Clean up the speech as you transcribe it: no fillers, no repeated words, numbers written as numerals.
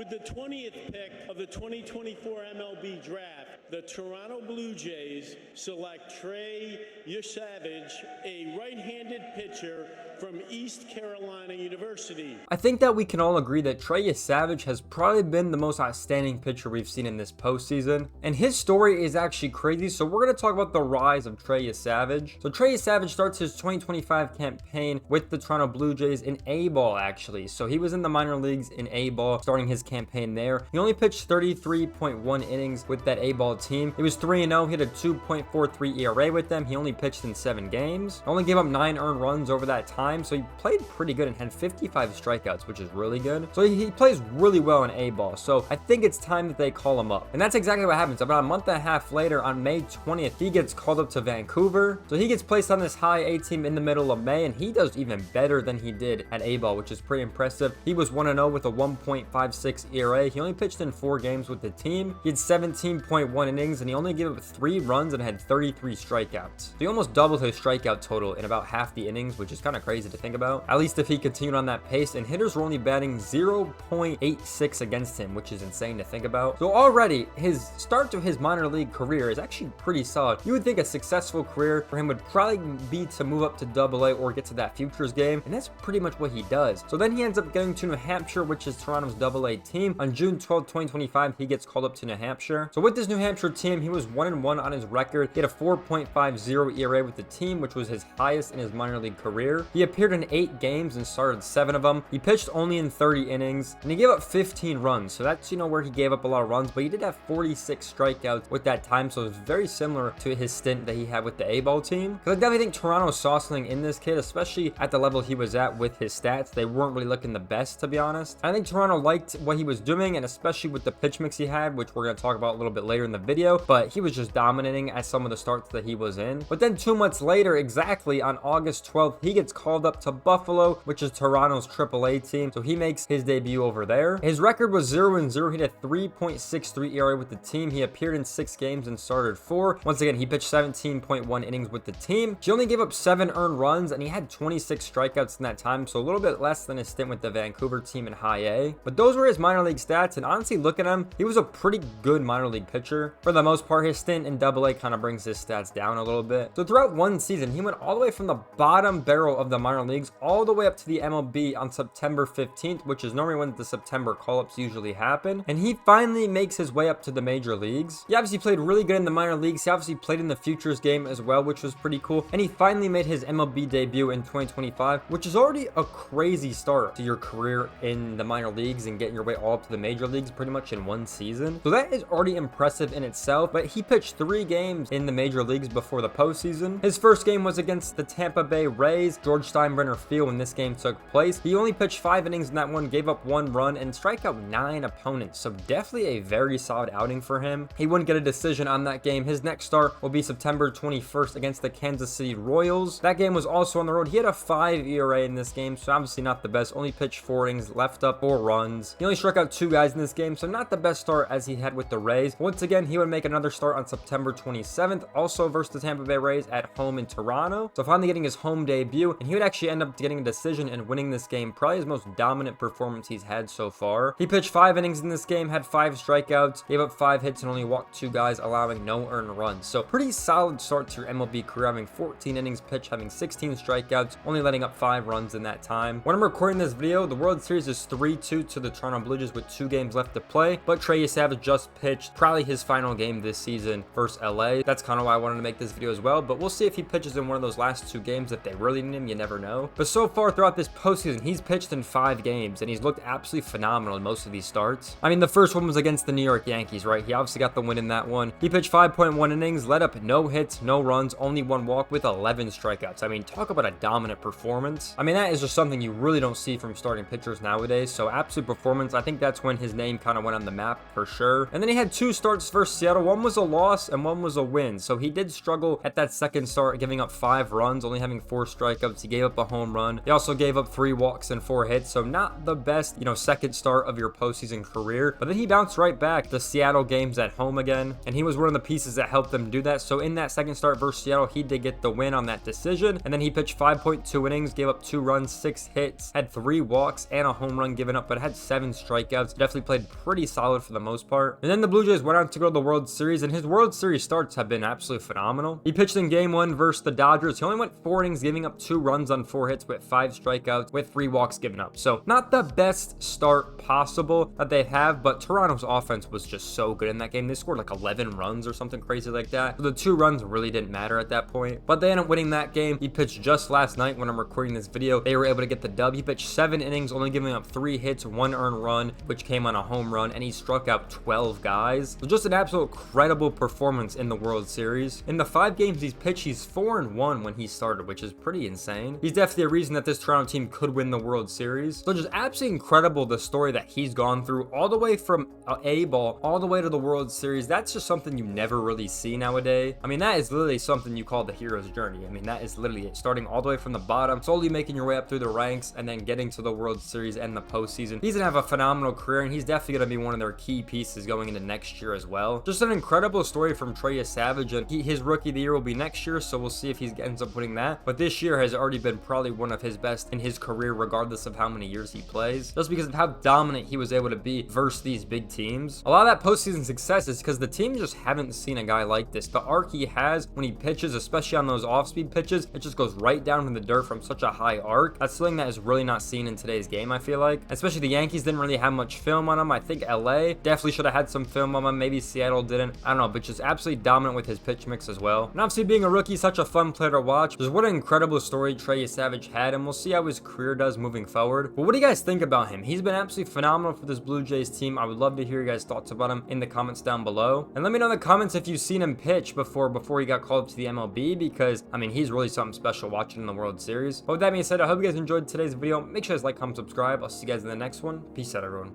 With the 20th pick of the 2024 MLB Draft, the Toronto Blue Jays select Trey Yesavage, a right-handed pitcher from East Carolina University. I think that we can all agree that Trey Yesavage has probably been the most outstanding pitcher we've seen in this postseason, and his story is actually crazy, so we're going to talk about the rise of Trey Yesavage. So Trey Yesavage starts his 2025 campaign with the Toronto Blue Jays in A-ball, actually. So he was in the minor leagues in A-ball, starting his campaign there. He only pitched 33.1 innings with that A-ball team. He was 3-0, he had a 2.43 ERA with them. He only pitched in 7 games. Only gave up 9 earned runs over that time, so he played pretty good and had 55 strikeouts, which is really good. So he plays really well in A-ball, so I think it's time that they call him up. And that's exactly what happens. About a month and a half later, on May 20th, he gets called up to Vancouver. So he gets placed on this high A team in the middle of May, and he does even better than he did at A-ball, which is pretty impressive. He was 1-0 with a 1.56 ERA. He only pitched in 4 games with the team. He had 17.1 innings, and he only gave up 3 runs and had 33 strikeouts. So he almost doubled his strikeout total in about half the innings, which is kind of crazy to think about. At least if he continued on that pace, and hitters were only batting 0.86 against him, which is insane to think about. So already, his start to his minor league career is actually pretty solid. You would think a successful career for him would probably be to move up to AA or get to that futures game, and that's pretty much what he does. So then he ends up getting to New Hampshire, which is Toronto's AA team. On June 12, 2025, he gets called up to New Hampshire. So with this New Hampshire team, he was 1-1 on his record. He had a 4.50 ERA with the team, which was his highest in his minor league career. He appeared in 8 games and started 7 of them. He pitched only in 30 innings, and he gave up 15 runs. So that's, where he gave up a lot of runs, but he did have 46 strikeouts with that time, so it's very similar to his stint that he had with the A-ball team. Because I definitely think Toronto saw something in this kid, especially at the level he was at with his stats. They weren't really looking the best, to be honest. I think Toronto liked what he was doing, and especially with the pitch mix he had, which we're going to talk about a little bit later in the video, but he was just dominating at some of the starts that he was in. But then 2 months later, exactly on August 12th, he gets called up to Buffalo, which is Toronto's AAA team, so he makes his debut over there. His record was 0-0. He had a 3.63 ERA with the team. He appeared in 6 games and started 4. Once again, he pitched 17.1 innings with the team. He only gave up 7 earned runs, and he had 26 strikeouts in that time, so a little bit less than his stint with the Vancouver team in high A. But those were his minor league stats, and honestly, look at him. He was a pretty good minor league pitcher. For the most part, his stint in AA kind of brings his stats down a little bit. So throughout one season, he went all the way from the bottom barrel of the minor leagues all the way up to the MLB on September 15th, which is normally when the September call-ups usually happen. And he finally makes his way up to the major leagues. He obviously played really good in the minor leagues. He obviously played in the futures game as well, which was pretty cool. And he finally made his MLB debut in 2025, which is already a crazy start to your career in the minor leagues and getting your way all up to the major leagues pretty much in one season. So that is already impressive in itself, but he pitched 3 games in the major leagues before the postseason. His first game was against the Tampa Bay Rays, George Steinbrenner Field, when this game took place. He only pitched 5 innings in that one, gave up 1 run, and struck out 9 opponents. So definitely a very solid outing for him. He wouldn't get a decision on that game. His next start will be September 21st against the Kansas City Royals. That game was also on the road. He had a 5 ERA in this game, so obviously not the best. Only pitched 4 innings, left up 4 runs. He only struck out 2 guys in this game, so not the best start as he had with the Rays. Once again, he would make another start on September 27th, also versus the Tampa Bay Rays at home in Toronto. So finally getting his home debut, and he would actually end up getting a decision and winning this game. Probably his most dominant performance he's had so far. He pitched 5 innings in this game, had 5 strikeouts, gave up 5 hits, and only walked 2 guys, allowing no earned runs. So pretty solid start to your MLB career, having 14 innings pitched, having 16 strikeouts, only letting up 5 runs in that time. When I'm recording this video, the World Series is 3-2 to the Toronto Blue Jays with 2 games left to play, but Trey Yesavage just pitched probably his final game this season versus LA. That's kind of why I wanted to make this video as well, but we'll see if he pitches in one of those last 2 games. If they really need him, you never know. But so far throughout this postseason, he's pitched in 5 games, and he's looked absolutely phenomenal in most of these starts. I mean, the first one was against the New York Yankees, right? He obviously got the win in that one. He pitched 5.1 innings, let up no hits, no runs, only 1 walk with 11 strikeouts. I mean, talk about a dominant performance. I mean, that is just something you really don't see from starting pitchers nowadays. So absolute performance. I think that's when his name kind of went on the map for sure. And then he had 2 starts versus versus Seattle, one was a loss and one was a win. So he did struggle at that second start, giving up 5 runs, only having 4 strikeouts. He gave up a home run. He also gave up 3 walks and 4 hits. So not the best, second start of your postseason career. But then he bounced right back. The Seattle games at home again, and he was one of the pieces that helped them do that. So in that second start versus Seattle, he did get the win on that decision. And then he pitched 5.2 innings, gave up 2 runs, 6 hits, had 3 walks and a home run given up, but had 7 strikeouts. Definitely played pretty solid for the most part. And then the Blue Jays went on to go to the World Series, and his World Series starts have been absolutely phenomenal. He pitched in game 1 versus the Dodgers. He only went 4 innings, giving up 2 runs on 4 hits with 5 strikeouts with 3 walks given up. So not the best start possible that they have, but Toronto's offense was just so good in that game. They scored like 11 runs or something crazy like that. So the 2 runs really didn't matter at that point, but they ended up winning that game. He pitched just last night when I'm recording this video. They were able to get the dub. He pitched 7 innings, only giving up 3 hits, 1 earned run, which came on a home run, and he struck out 12 guys. So just an absolute credible performance in the World Series. In the 5 games he's pitched, he's 4-1 when he started, which is pretty insane. He's definitely a reason that this Toronto team could win the World Series. So just absolutely incredible, the story that he's gone through, all the way from A-ball all the way to the World Series. That's just something you never really see nowadays. I mean, that is literally something you call the hero's journey. I mean, that is literally it. Starting all the way from the bottom, slowly making your way up through the ranks, and then getting to the World Series and the postseason. He's gonna have a phenomenal career, and he's definitely gonna be one of their key pieces going into next year as well. Just an incredible story from Trey Yesavage, and his rookie of the year will be next year, so we'll see if he ends up winning that. But this year has already been probably one of his best in his career, regardless of how many years he plays, just because of how dominant he was able to be versus these big teams. A lot of that postseason success is because the team just haven't seen a guy like this. The arc he has when he pitches, especially on those off-speed pitches, it just goes right down in the dirt from such a high arc. That's something that is really not seen in today's game, I feel like. Especially the Yankees didn't really have much film on him. I think LA definitely should have had some film on him. Maybe Seattle didn't. I don't know, but just absolutely dominant with his pitch mix as well. And obviously being a rookie, such a fun player to watch. Just what an incredible story Trey Yesavage had, and we'll see how his career does moving forward. But what do you guys think about him? He's been absolutely phenomenal for this Blue Jays team. I would love to hear your guys' thoughts about him in the comments down below. And let me know in the comments if you've seen him pitch before he got called up to the MLB, because, I mean, he's really something special watching in the World Series. But with that being said, I hope you guys enjoyed today's video. Make sure you guys like, comment, subscribe. I'll see you guys in the next one. Peace out, everyone.